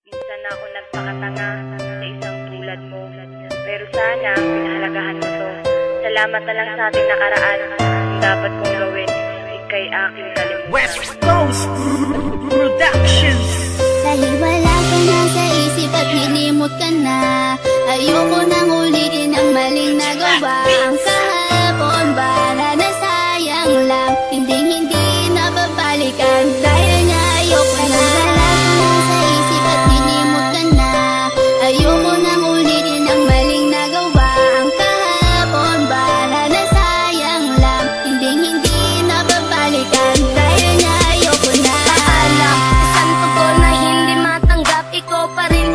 Minsan ako nagpakatanga sa isang tulad mo. Pero sana, pinahalagahan mo to. Salamat na lang sa ating nakaraan. Ang dapat kong gawin, ika'y aking kalimutan. West Coast Productions. Dahil wala ka na sa isip at nilimot ka na, ayoko nang ulitin ang maling nagawa. Ang kahapon ba na nasayang lang, hindi na babalikan. Dahil niya ayoko na. Wala ka na sa isip at nilimot ka na, ayoko nang ulitin ang maling nagawa. Ang kahapon ba na nasayang lang, hindi na babalikan. Dahil niya ayoko na. Paalam, isang tugon na hindi matanggap. Ikaw pa rin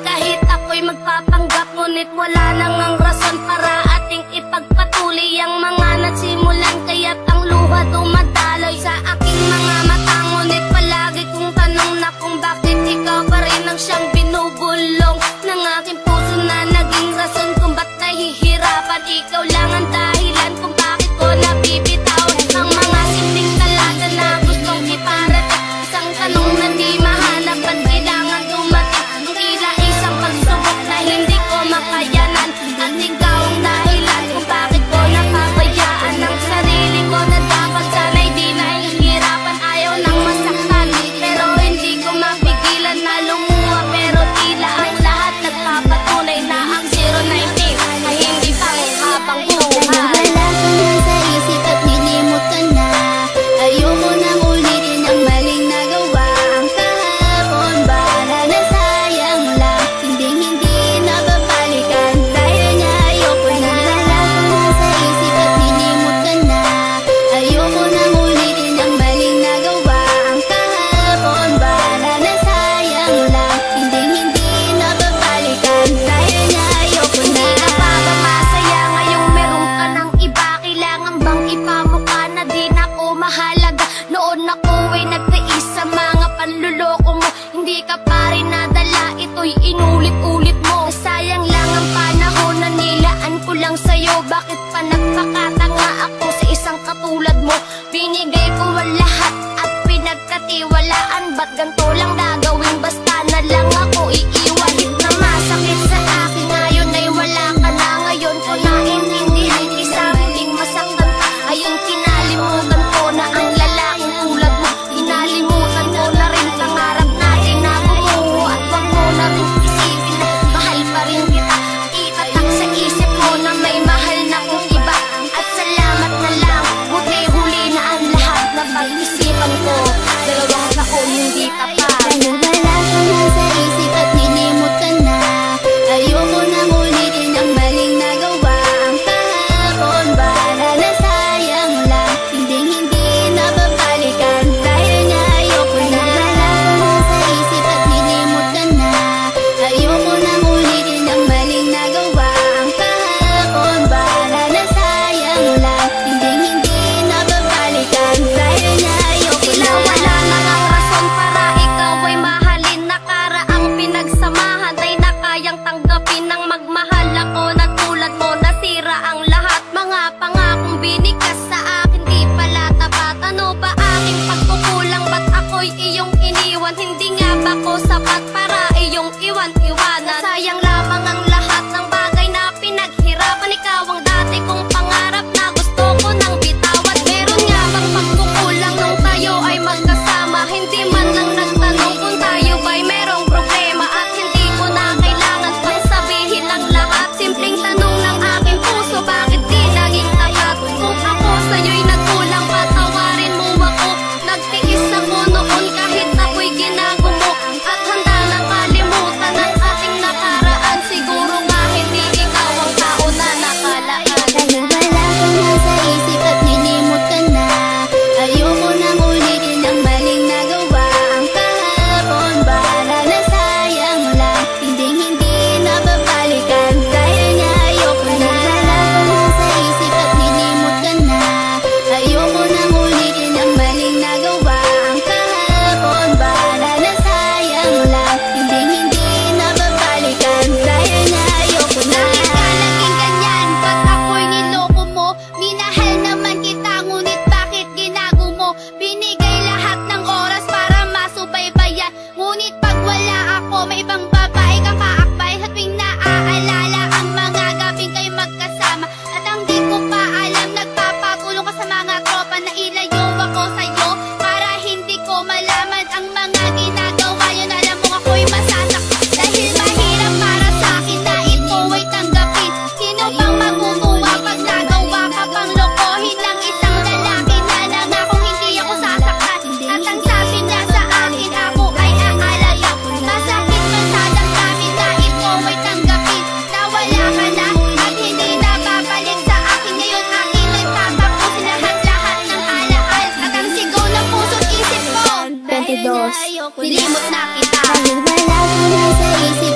kahit ako'y magpapanggap. Ngunit wala nang ang rason para ating ipagpatuloy ang mga nagsimulan. Kaya't ang luha dumadaloy sa aking mga mata. Ngunit palagi kong tanong na kung bakit ikaw pa rin ang siyang binubulong ng aking puso na naging rason kung ba't nahihirapan. Ikaw lang ang dahilan kung bakit ko nabibitaw ang mga simpleng talaga na gustong iparating. Isang tanong na di mahanap at kailangan dumating. Ang tila isang pagsubok na hindi ko makayanan. At ikaw ang dahilan kung bakit ko napabayaan ang sarili ko na dapat sana'y di nahihirapan. Ayaw nang masaktan pero hindi ko mapigilan na lumuha. Pero tila ang lahat nagpapatunay na ang 019 ay hindi panghabang buhay. Wala ka na sa isip at nilimot ka na, ayoko nang ulitin ang maling nagawa. Ang kahapon ba na nasayang lang, hindi na babalikan. Dahil niya ayoko na. Wala ka na sa isip at nilimot ka na, ayoko nang ulitin ang maling nagawa. Ang kahapon ba na nasayang lang, hindi na babalikan. Dahil niya ayoko na. Hindi ka pa ba masaya ngayong meron ka ng iba? Kailangan bang ipamukha na di na ako mahalaga? Noon ako ay nagtiis sa mga panluloko mo. Hindi ka pa rin nadala, ito'y inulit-ulit mo. Sayang lang ang panahon na nilaan ko lang sa'yo. Bakit pa nagpakatanga ako sa isang katulad mo? Binigay ko ang lahat at pinagkatiwalaan. Ba't ganito lang gagawin? Basta na lang ako iiwan. Na masakit sa akin ngayon ay wala ka na. Ngayon ko naintindihan, isa muling masaktan ka. Ayun, kinalimutan ko na ang lalaking tulad mo. Kinalimutan ko na rin pangarap natin na bumuo 22. Nilimot na kita dahil wala ko na sa isip